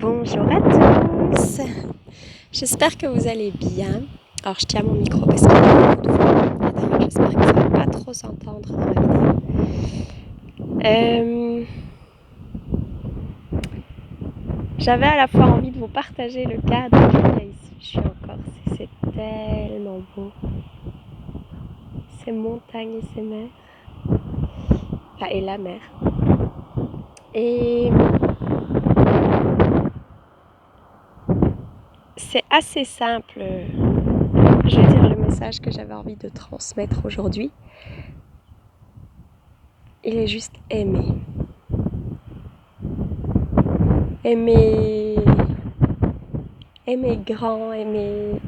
Bonjour à tous, j'espère que vous allez bien. Alors je tiens mon micro parce qu'il y a beaucoup de vent. Et d'ailleurs j'espère que ça ne va pas trop s'entendre dans la vidéo. J'avais à la fois envie de vous partager le cadre qu'il y a ici. Je suis en Corse et c'est tellement beau. Ces montagnes et ces mers. Enfin, et la mer. Et c'est assez simple, je vais dire le message que j'avais envie de transmettre aujourd'hui. Il est juste aimer. Aimer grand, aimer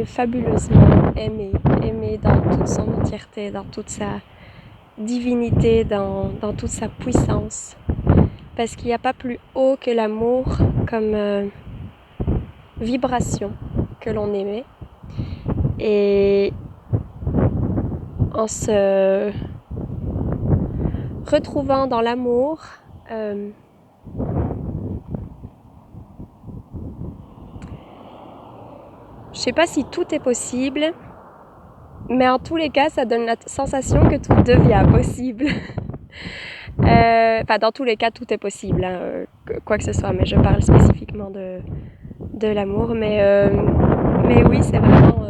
fabuleusement, aimer dans toute son entièreté, dans toute sa divinité, dans toute sa puissance. Parce qu'il n'y a pas plus haut que l'amour comme vibration que l'on émet. Et en se retrouvant dans l'amour, je sais pas si tout est possible, mais en tous les cas, ça donne la sensation que tout devient possible. Enfin, dans tous les cas, tout est possible, hein, quoi que ce soit, mais je parle spécifiquement de l'amour. Mais oui, c'est vraiment...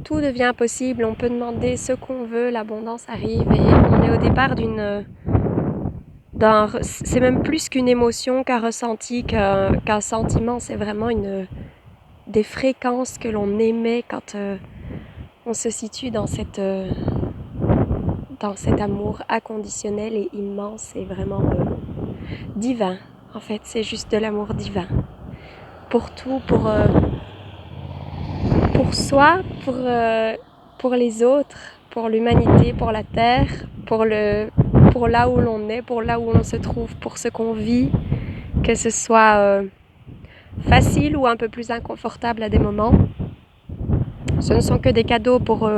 tout devient possible, on peut demander ce qu'on veut, l'abondance arrive, et on est au départ c'est même plus qu'une émotion, qu'un ressenti, qu'un sentiment, c'est vraiment des fréquences que l'on émet quand on se situe dans cet amour inconditionnel et immense et vraiment divin. En fait, c'est juste de l'amour divin. Pour tout, pour soi, pour les autres, pour l'humanité, pour la terre, pour là où l'on est, pour là où on se trouve, pour ce qu'on vit, que ce soit facile ou un peu plus inconfortable à des moments. Ce ne sont que des cadeaux pour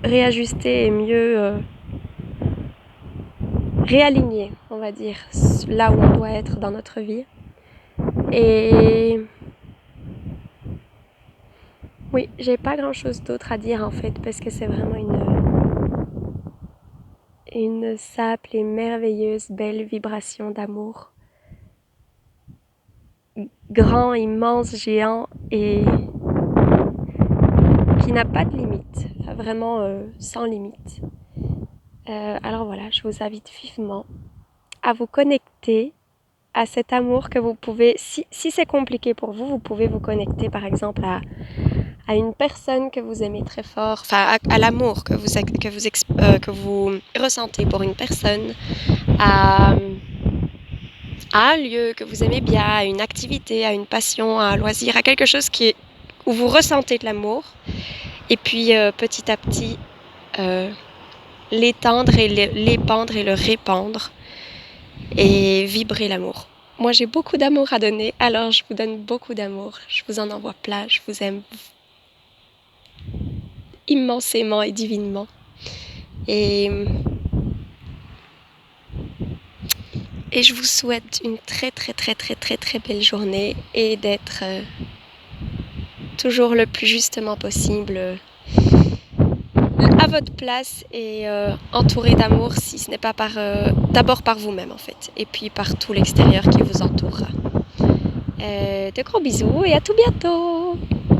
réajuster et mieux réaligner, on va dire, là où on doit être dans notre vie. Et oui, j'ai pas grand chose d'autre à dire en fait, parce que c'est vraiment une simple et merveilleuse belle vibration d'amour. Grand, immense, géant et qui n'a pas de limite, enfin, vraiment sans limite. Alors voilà, je vous invite vivement à vous connecter à cet amour que vous pouvez, si c'est compliqué pour vous, vous pouvez vous connecter par exemple à une personne que vous aimez très fort, enfin à l'amour que vous ressentez pour une personne, à un lieu que vous aimez bien, à une activité, à une passion, à un loisir, à quelque chose où vous ressentez de l'amour, et puis petit à petit l'étendre et l'épandre et le répandre et vibrer l'amour. Moi j'ai beaucoup d'amour à donner, alors je vous donne beaucoup d'amour, je vous en envoie plein, je vous aime immensément et divinement. Et je vous souhaite une très très très très très très belle journée et d'être toujours le plus justement possible à votre place et entouré d'amour, si ce n'est pas d'abord par vous-même en fait, et puis par tout l'extérieur qui vous entoure. De gros bisous et à tout bientôt!